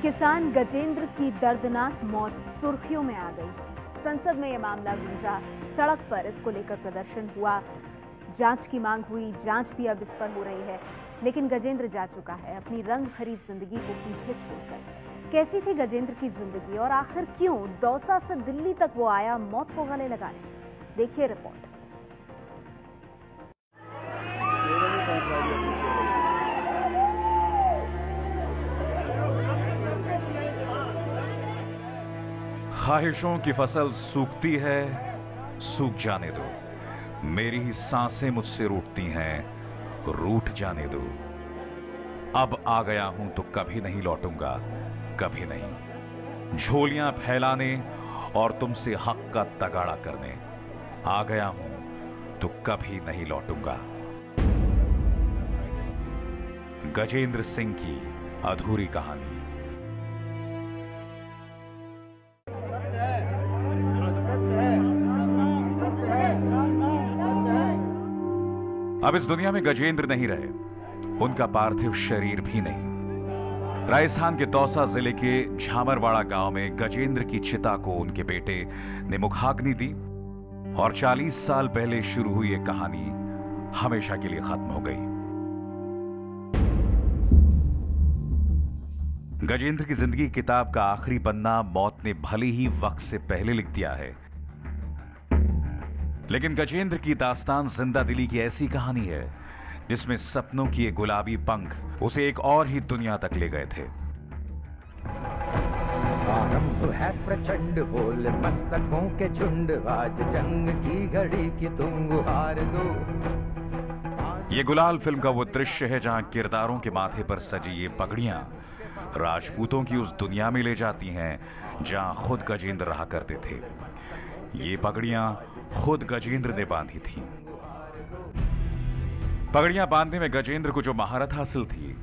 किसान गजेंद्र की दर्दनाक मौत सुर्खियों में आ गई। संसद में यह मामला गूंजा, सड़क पर इसको लेकर प्रदर्शन हुआ, जांच की मांग हुई, जांच भी अब इस पर हो रही है। लेकिन गजेंद्र जा चुका है अपनी रंग भरी जिंदगी को पीछे छोड़कर। कैसी थी गजेंद्र की जिंदगी और आखिर क्यों दौसा से दिल्ली तक वो आया मौत को गले लगाने? देखिए रिपोर्ट। ख्वाहिशों की फसल सूखती है, सूख जाने दो। मेरी ही सांसें मुझसे रूठती हैं, रूठ जाने दो। अब आ गया हूं तो कभी नहीं लौटूंगा, कभी नहीं। झोलियां फैलाने और तुमसे हक का तगाड़ा करने आ गया हूं तो कभी नहीं लौटूंगा। गजेंद्र सिंह की अधूरी कहानी। अब इस दुनिया में गजेंद्र नहीं रहे, उनका पार्थिव शरीर भी नहीं। राजस्थान के दौसा जिले के झामरवाड़ा गांव में गजेंद्र की चिता को उनके बेटे ने मुखाग्नि दी और 40 साल पहले शुरू हुई यह कहानी हमेशा के लिए खत्म हो गई। गजेंद्र की जिंदगी किताब का आखिरी पन्ना मौत ने भले ही वक्त से पहले लिख दिया है, लेकिन गजेंद्र की दास्तान जिंदा दिली की ऐसी कहानी है जिसमें सपनों की ये गुलाबी पंख उसे एक और ही दुनिया तक ले गए थे। आरंभ है प्रचंड बोल मस्तकों के झुंड, आज जंग की घड़ी की तुम हार दो। ये गुलाल फिल्म का वो दृश्य है जहां किरदारों के माथे पर सजी ये पगड़ियां राजपूतों की उस दुनिया में ले जाती हैं जहां खुद गजेंद्र रहा करते थे। ये पगड़ियां खुद गजेंद्र ने बांधी थी। पगड़ियां बांधने में गजेंद्र को जो महारत हासिल थी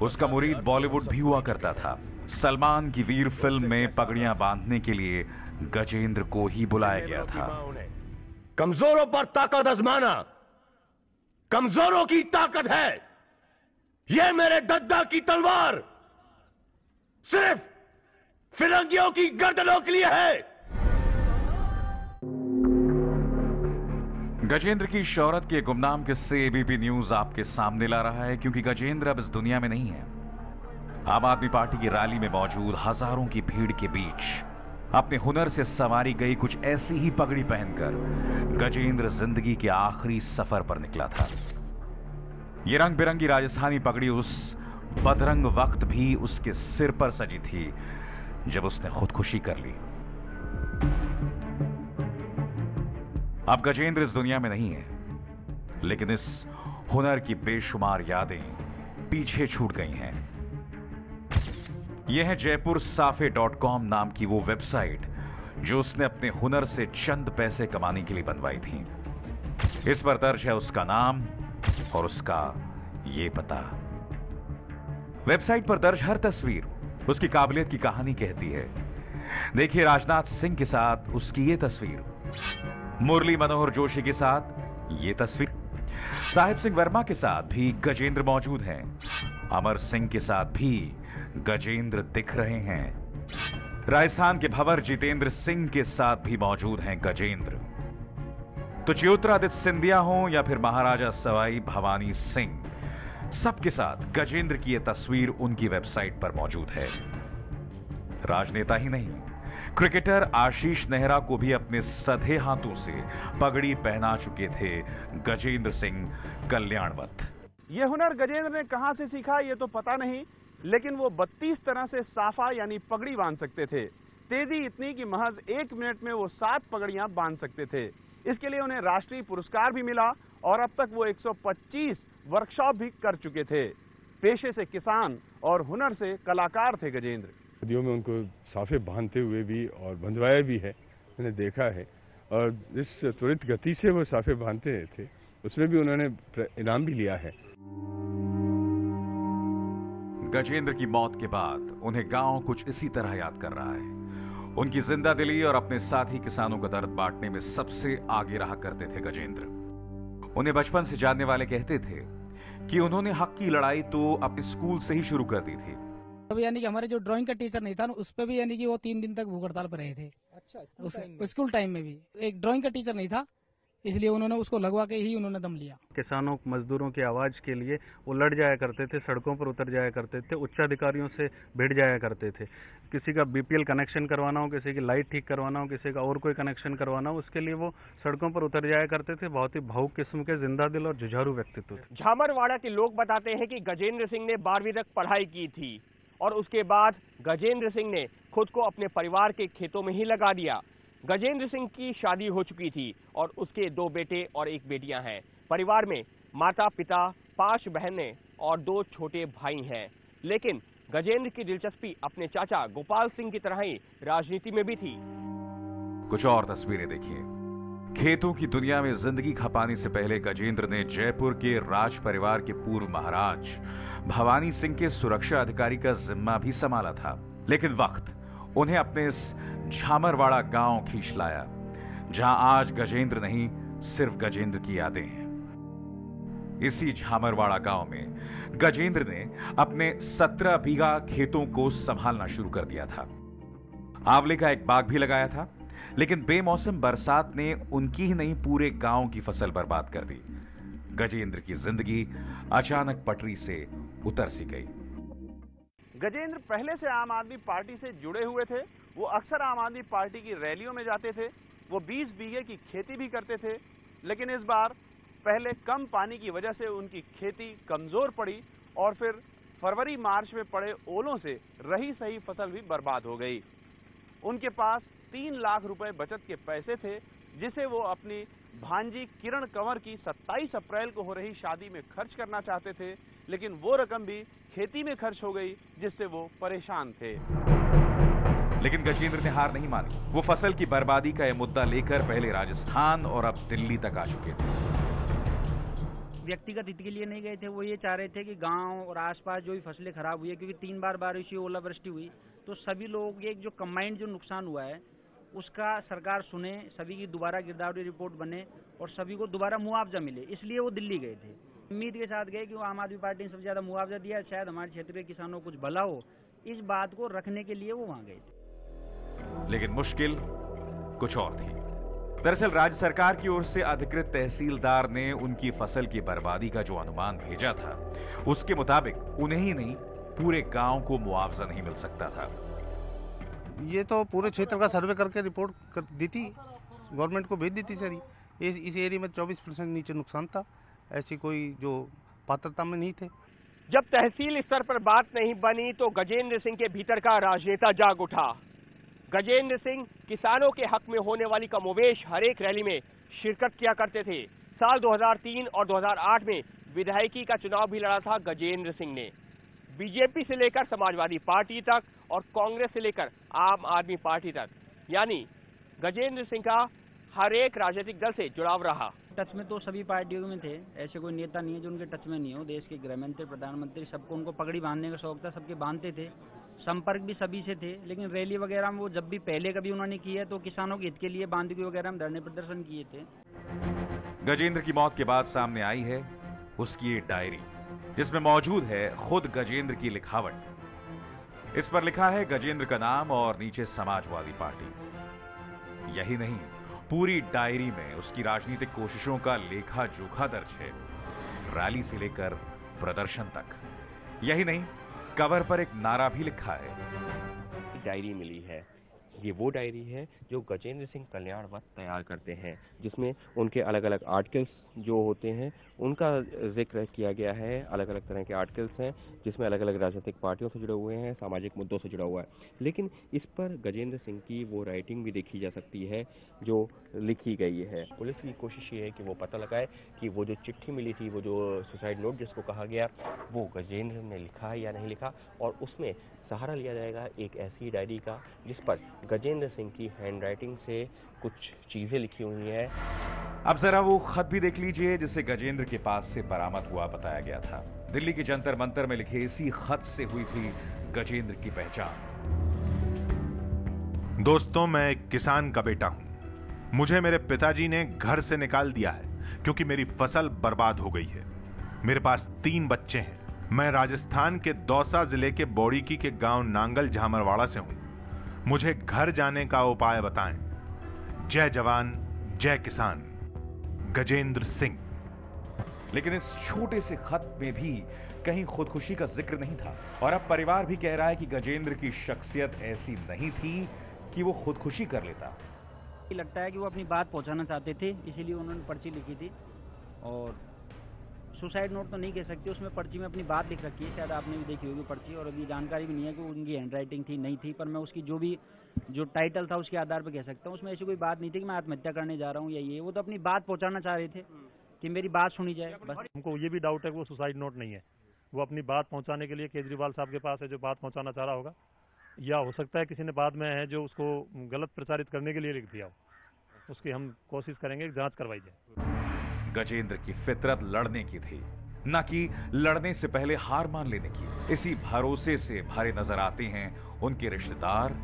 उसका मुरीद बॉलीवुड भी हुआ करता था। सलमान की वीर फिल्म में पगड़ियां बांधने के लिए गजेंद्र को ही बुलाया गया था। कमजोरों पर ताकत आजमाना कमजोरों की ताकत है। यह मेरे दद्दा की तलवार सिर्फ फिरंगियों की गर्दनों के लिए है। गजेंद्र की शौहरत के गुमनाम किस्से एबीपी न्यूज आपके सामने ला रहा है, क्योंकि गजेंद्र अब इस दुनिया में नहीं है। आम आदमी पार्टी की रैली में मौजूद हजारों की भीड़ के बीच अपने हुनर से संवारी गई कुछ ऐसी ही पगड़ी पहनकर गजेंद्र जिंदगी के आखिरी सफर पर निकला था। ये रंग बिरंगी राजस्थानी पगड़ी उस बदरंग वक्त भी उसके सिर पर सजी थी जब उसने खुदकुशी कर ली। अब गजेंद्र इस दुनिया में नहीं है, लेकिन इस हुनर की बेशुमार यादें पीछे छूट गई हैं। यह है jaipursafe.com नाम की वो वेबसाइट जो उसने अपने हुनर से चंद पैसे कमाने के लिए बनवाई थी। इस पर दर्ज है उसका नाम और उसका ये पता। वेबसाइट पर दर्ज हर तस्वीर उसकी काबिलियत की कहानी कहती है। देखिए राजनाथ सिंह के साथ उसकी ये तस्वीर, मुरली मनोहर जोशी के साथ ये तस्वीर, साहिब सिंह वर्मा के साथ भी गजेंद्र मौजूद हैं, अमर सिंह के साथ भी गजेंद्र दिख रहे हैं, राजस्थान के भंवर जितेंद्र सिंह के साथ भी मौजूद हैं गजेंद्र। तो ज्योतिरादित्य सिंधिया हो या फिर महाराजा सवाई भवानी सिंह, सबके साथ गजेंद्र की यह तस्वीर उनकी वेबसाइट पर मौजूद है। राजनेता ही नहीं, क्रिकेटर आशीष नेहरा को भी अपने सधे हाथों से पगड़ी पहना चुके थे गजेंद्र सिंह कल्याणवत। ये हुनर गजेंद्र ने कहां से सीखा ये तो पता नहीं, लेकिन वो 32 तरह से साफा यानी पगड़ी बांध सकते थे। तेजी इतनी कि महज 1 मिनट में वो 7 पगड़ियां बांध सकते थे। इसके लिए उन्हें राष्ट्रीय पुरस्कार भी मिला और अब तक वो 125 वर्कशॉप भी कर चुके थे। पेशे से किसान और हुनर से कलाकार थे गजेंद्र। नदियों में उनको साफे बांधते हुए भी और बंधवाया भी है, मैंने देखा है। और जिस त्वरित गति से वो साफे बांधते थे उसमें भी उन्होंने इनाम भी लिया है। गजेंद्र की मौत के बाद उन्हें गांव कुछ इसी तरह याद कर रहा है। उनकी जिंदा दिली और अपने साथी किसानों का दर्द बांटने में सबसे आगे रहा करते थे गजेंद्र। उन्हें बचपन से जानने वाले कहते थे कि उन्होंने हक की लड़ाई तो अपने स्कूल से ही शुरू कर दी थी। अब यानी कि हमारे जो ड्राइंग का टीचर नहीं था ना, उस पे भी यानी कि वो 3 दिन तक भूख हड़ताल पर रहे थे। अच्छा, स्कूल टाइम में भी एक ड्राइंग का टीचर नहीं था, इसलिए उन्होंने उसको लगवा के ही उन्होंने दम लिया। किसानों मजदूरों की आवाज के लिए वो लड़ जाया करते थे, सड़कों पर उतर जाया करते थे, उच्च अधिकारियों से भिड़ जाया करते थे। किसी का बीपीएल कनेक्शन करवाना हो, किसी की लाइट ठीक करवाना हो, किसी का और कोई कनेक्शन करवाना हो, उसके लिए वो सड़कों पर उतर जाया करते थे। बहुत ही भावुक किस्म के जिंदा दिल और जुझारू व्यक्तित्व थे। झामरवाड़ा के लोग बताते हैं कि गजेंद्र सिंह ने 12वीं तक पढ़ाई की थी और उसके बाद गजेंद्र सिंह ने खुद को अपने परिवार के खेतों में ही लगा दिया। गजेंद्र सिंह की शादी हो चुकी थी और उसके 2 बेटे और 1 बेटियां हैं। परिवार में माता पिता, 5 बहनें और 2 छोटे भाई हैं। लेकिन गजेंद्र की दिलचस्पी अपने चाचा गोपाल सिंह की तरह ही राजनीति में भी थी। कुछ और तस्वीरें देखिए। खेतों की दुनिया में जिंदगी खपाने से पहले गजेंद्र ने जयपुर के राज परिवार के पूर्व महाराज भवानी सिंह के सुरक्षा अधिकारी का जिम्मा भी संभाला था। लेकिन वक्त उन्हें अपने इस झामरवाड़ा गांव खींच लाया, जहां आज गजेंद्र नहीं, सिर्फ गजेंद्र की यादें हैं। इसी झामरवाड़ा गांव में गजेंद्र ने अपने 17 बीघा खेतों को संभालना शुरू कर दिया था। आंवले का एक बाग भी लगाया था, लेकिन बेमौसम बरसात ने उनकी ही नहीं, पूरे गांव की फसल बर्बाद कर दी। गजेंद्र की जिंदगी अचानक पटरी से उतर सी गई। गजेंद्र पहले से आम आदमी पार्टी से जुड़े हुए थे। वो अक्सर आम आदमी पार्टी की रैलियों में जाते थे। वो 20 बीघे की खेती भी करते थे, लेकिन इस बार पहले कम पानी की वजह से उनकी खेती कमजोर पड़ी और फिर फरवरी मार्च में पड़े ओलों से रही सही फसल भी बर्बाद हो गई। उनके पास 3 लाख रुपए बचत के पैसे थे, जिसे वो अपनी भांजी किरण कंवर की 27 अप्रैल को हो रही शादी में खर्च करना चाहते थे, लेकिन वो रकम भी खेती में खर्च हो गई, जिससे वो परेशान थे। लेकिन गजेंद्र ने हार नहीं मानी। वो फसल की बर्बादी का यह मुद्दा लेकर पहले राजस्थान और अब दिल्ली तक आ चुके थे। व्यक्तिगत हित के लिए नहीं गए थे, वो ये चाह रहे थे कि गांव और आसपास जो भी फसलें खराब हुई है, क्योंकि 3 बार बारिश हुई, ओलावृष्टि हुई, तो सभी लोगों के एक जो कंबाइंड जो नुकसान हुआ है उसका सरकार सुने, सभी की दोबारा गिरदावरी रिपोर्ट बने और सभी को दोबारा मुआवजा मिले, इसलिए वो दिल्ली गए थे। उम्मीद के साथ गए कि वो आम आदमी पार्टी ने सबसे ज्यादा मुआवजा दिया, शायद हमारे क्षेत्र के किसानों को कुछ भला हो, इस बात को रखने के लिए वो वहां गए थे। लेकिन मुश्किल कुछ और थी। दरअसल राज्य सरकार की ओर से अधिकृत तहसीलदार ने उनकी फसल की बर्बादी का जो अनुमान भेजा था, उसके मुताबिक उन्हें ही नहीं, पूरे गांव को मुआवजा नहीं मिल सकता था। ये तो पूरे क्षेत्र का सर्वे करके रिपोर्ट कर दी थी, गवर्नमेंट को भेज दी थी सर। इस एरिया में 24% नीचे नुकसान था, ऐसी कोई जो पात्रता में नहीं थे। जब तहसील स्तर पर बात नहीं बनी तो गजेंद्र सिंह के भीतर का राजनेता जाग उठा। गजेंद्र सिंह किसानों के हक में होने वाली कमोवेश हर एक रैली में शिरकत किया करते थे। साल 2003 और 2008 में विधायकी का चुनाव भी लड़ा था गजेंद्र सिंह ने। बीजेपी से लेकर समाजवादी पार्टी तक और कांग्रेस से लेकर आम आदमी पार्टी तक, यानी गजेंद्र सिंह का हर एक राजनीतिक दल से जुड़ाव रहा। टच में तो सभी पार्टियों में थे, ऐसे कोई नेता नहीं है जो उनके टच में नहीं हो। देश के गृहमंत्री, प्रधानमंत्री, सबको उनको पगड़ी बांधने का शौक था, सबके बांधते थे, संपर्क भी सभी से थे। लेकिन रैली वगैरह में वो जब भी पहले कभी उन्होंने की है तो किसानों के हित के लिए बांधगी वगैरह में धरने प्रदर्शन किए थे। गजेंद्र की मौत के बाद सामने आई है उसकी ये डायरी, जिसमें मौजूद है खुद गजेंद्र की लिखावट। इस पर लिखा है गजेंद्र का नाम और नीचे समाजवादी पार्टी। यही नहीं, पूरी डायरी में उसकी राजनीतिक कोशिशों का लेखा जोखा दर्ज है, रैली से लेकर प्रदर्शन तक। यही नहीं, कवर पर एक नारा भी लिखा है। डायरी मिली है, ये वो डायरी है जो गजेंद्र सिंह कल्याण वक्त तैयार करते हैं, जिसमें उनके अलग अलग आर्टिकल्स जो होते हैं उनका जिक्र किया गया है। अलग अलग तरह के आर्टिकल्स हैं जिसमें अलग अलग राजनीतिक पार्टियों से जुड़े हुए हैं, सामाजिक मुद्दों से जुड़ा हुआ है। लेकिन इस पर गजेंद्र सिंह की वो राइटिंग भी देखी जा सकती है जो लिखी गई है। पुलिस की कोशिश ये है कि वो पता लगाए कि वो जो चिट्ठी मिली थी, वो जो सुसाइड नोट जिसको कहा गया, वो गजेंद्र ने लिखा है या नहीं लिखा, और उसमें सहारा लिया जाएगा एक ऐसी डायरी का जिस पर गजेंद्र सिंह की हैंडराइटिंग से कुछ चीजें लिखी हुई हैं। अब जरा वो खत भी देख लीजिए जिसे गजेंद्र के पास से बरामद हुआ बताया गया था। दिल्ली के जंतर मंतर में लिखे इसी खत से हुई थी गजेंद्र की पहचान। दोस्तों, मैं एक किसान का बेटा हूं। मुझे मेरे पिताजी ने घर से निकाल दिया है क्योंकि मेरी फसल बर्बाद हो गई है। मेरे पास 3 बच्चे हैं, मैं राजस्थान के दौसा जिले के बोड़ीकी के गांव नांगल झामरवाड़ा से हूं। मुझे घर जाने का उपाय बताएं। जय जवान जय किसान, गजेंद्र सिंह। लेकिन इस छोटे से खत में भी कहीं खुदकुशी का जिक्र नहीं था और अब परिवार भी कह रहा है कि गजेंद्र की शख्सियत ऐसी नहीं थी कि वो खुदकुशी कर लेता। लगता है कि वो अपनी बात पहुंचाना चाहते थे, इसीलिए उन्होंने पर्ची लिखी थी। और सुसाइड नोट तो नहीं कह सकते, उसमें पर्ची में अपनी बात लिख रखी है, शायद आपने भी देखी होगी पर्ची। और अभी जानकारी भी नहीं है कि उनकी हैंडराइटिंग थी नहीं थी, पर मैं उसकी जो टाइटल था उसके आधार पर कह सकता हूँ। उसमें ऐसी कोई बात नहीं थी कि मैं आत्महत्या करने जा रहा हूँ या ये। वो तो अपनी बात पहुंचाना चाह रहे थे कि मेरी बात सुनी जाए, बस। हमको ये भी डाउट है कि वो सुसाइड नोट नहीं है, वो अपनी बात पहुंचाने के लिए केजरीवाल साहब के पास है, जो बात पहुंचाना चाह रहा होगा। या हो सकता है किसी ने बाद में है जो उसको गलत प्रचारित करने के लिए लिख दिया हो। उसकी हम कोशिश करेंगे, जांच करवाई जाए। गजेंद्र की फितरत लड़ने की थी, न कि लड़ने से पहले हार मान लेने की। इसी भरोसे से भरे नजर आते हैं उनके रिश्तेदार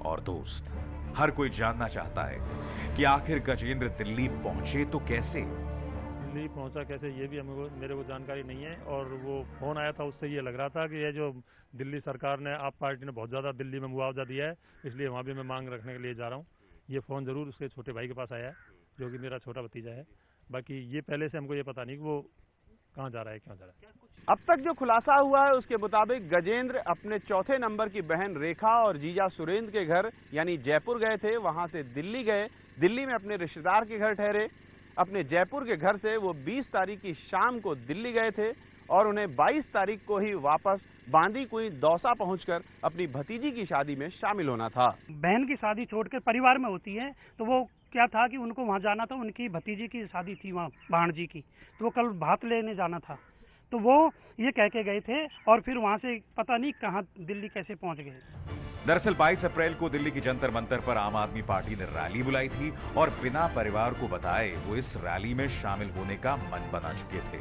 और दोस्त। हर कोई जानना चाहता है कि आखिर गजेंद्र दिल्ली पहुंचे तो कैसे। दिल्ली पहुंचा कैसे, ये भी मेरे को जानकारी नहीं है। और वो फोन आया था, उससे ये लग रहा था कि ये जो दिल्ली सरकार ने, आप पार्टी ने बहुत ज्यादा दिल्ली में मुआवजा दिया है, इसलिए वहां भी मैं मांग रखने के लिए जा रहा हूँ। ये फोन जरूर उसके छोटे भाई के पास आया है, जो कि मेरा छोटा भतीजा है। बाकी ये पहले से हमको ये पता नहीं कि वो कहाँ जा रहा है, क्यों जा रहा है। अब तक जो खुलासा हुआ है उसके मुताबिक गजेंद्र अपने चौथे नंबर की बहन रेखा और जीजा सुरेंद्र के घर यानी जयपुर गए थे। वहां से दिल्ली गए, दिल्ली में अपने रिश्तेदार के घर ठहरे। अपने जयपुर के घर से वो 20 तारीख की शाम को दिल्ली गए थे और उन्हें 22 तारीख को ही वापस बांदी कुई दौसा पहुंचकर अपनी भतीजी की शादी में शामिल होना था। बहन की शादी छोड़कर परिवार में होती है, तो वो क्या था कि उनको वहां जाना था, उनकी भतीजी की शादी थी वहां भाणजी की, तो वो कल भात लेने जाना था। तो वो ये कह के गए थे और फिर वहां से पता नहीं कहां दिल्ली कैसे पहुंच गए। दरअसल 22 अप्रैल को दिल्ली की जंतर मंतर पर आम आदमी पार्टी ने रैली बुलाई थी और बिना परिवार को बताए वो इस रैली में शामिल होने का मन बना चुके थे।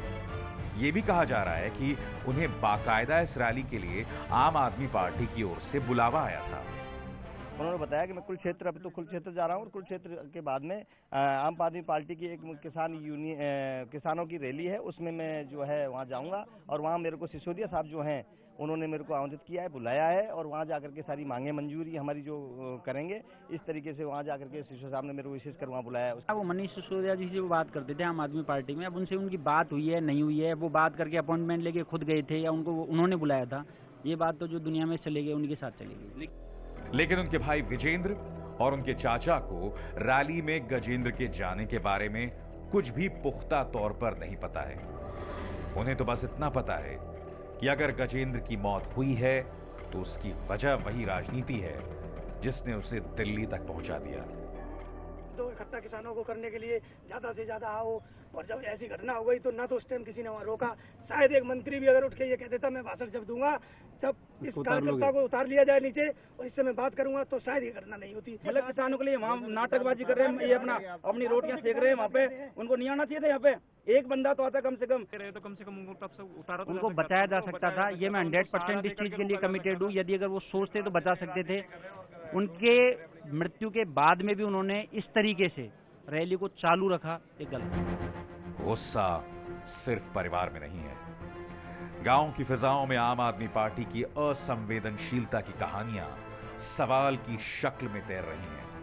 ये भी कहा जा रहा है कि उन्हें बाकायदा इस रैली के लिए आम आदमी पार्टी की ओर से बुलावा आया था। उन्होंने बताया कि मैं कुरुक्षेत्र, अभी तो कुरुक्षेत्र जा रहा हूँ और कुरुक्षेत्र के बाद में आम आदमी पार्टी की एक किसानों की रैली है, उसमें मैं जो है वहाँ जाऊँगा। और वहाँ मेरे को सिसोदिया साहब जो हैं उन्होंने मेरे को आमंत्रित किया है, बुलाया है, और वहाँ जाकर के सारी मांगे मंजूरी हमारी जो करेंगे, इस तरीके से वहाँ जाकर के सिसोदिया साहब ने मेरे को विशेष कर वहाँ बुलाया है। वो मनीष सिसोदिया जी से वो बात करते थे आम आदमी पार्टी में, अब उनसे उनकी बात हुई है नहीं हुई है, वो बात करके अपॉइंटमेंट लेके खुद गए थे या उन्होंने बुलाया था, ये बात तो जो दुनिया में चले गई उनके साथ चलेगी। लेकिन उनके भाई विजेंद्र और उनके चाचा को रैली में गजेंद्र के जाने के बारे में कुछ भी पुख्ता तौर पर नहीं पता है। उन्हें तो बस इतना पता है कि अगर गजेंद्र की मौत हुई है तो उसकी वजह वही राजनीति है जिसने उसे दिल्ली तक पहुंचा दिया। तो इकट्ठा किसानों को करने के लिए ज्यादा से ज्यादा आओ, और जब ऐसी घटना हो गई तो ना तो उस टाइम किसी ने वहाँ रोका। शायद एक मंत्री भी अगर उठ के ये कह देता मैं भाषण जब दूंगा जब इस कार्यकर्ता को उतार लिया जाए नीचे और इससे मैं बात करूंगा, तो शायद ये घटना नहीं होती। मतलब किसानों के लिए वहाँ नाटकबाजी कर रहे हैं, ये अपनी रोटियां सेक रहे हैं वहाँ पे, उनको नहीं आना चाहिए था। यहाँ पे एक बंदा तो आता कम से कम उनको तब से उतारा, उनको बचाया जा सकता था। ये मैं 100% इस चीज के लिए कमिटेड हूँ। यदि अगर वो सोचते तो बचा सकते थे। उनके मृत्यु के बाद में भी उन्होंने इस तरीके से रैली को चालू रखा, ये गलत। गुस्सा सिर्फ परिवार में नहीं है, गांव की फिजाओं में आम आदमी पार्टी की असंवेदनशीलता की कहानियां सवाल की शक्ल में तैर रही हैं।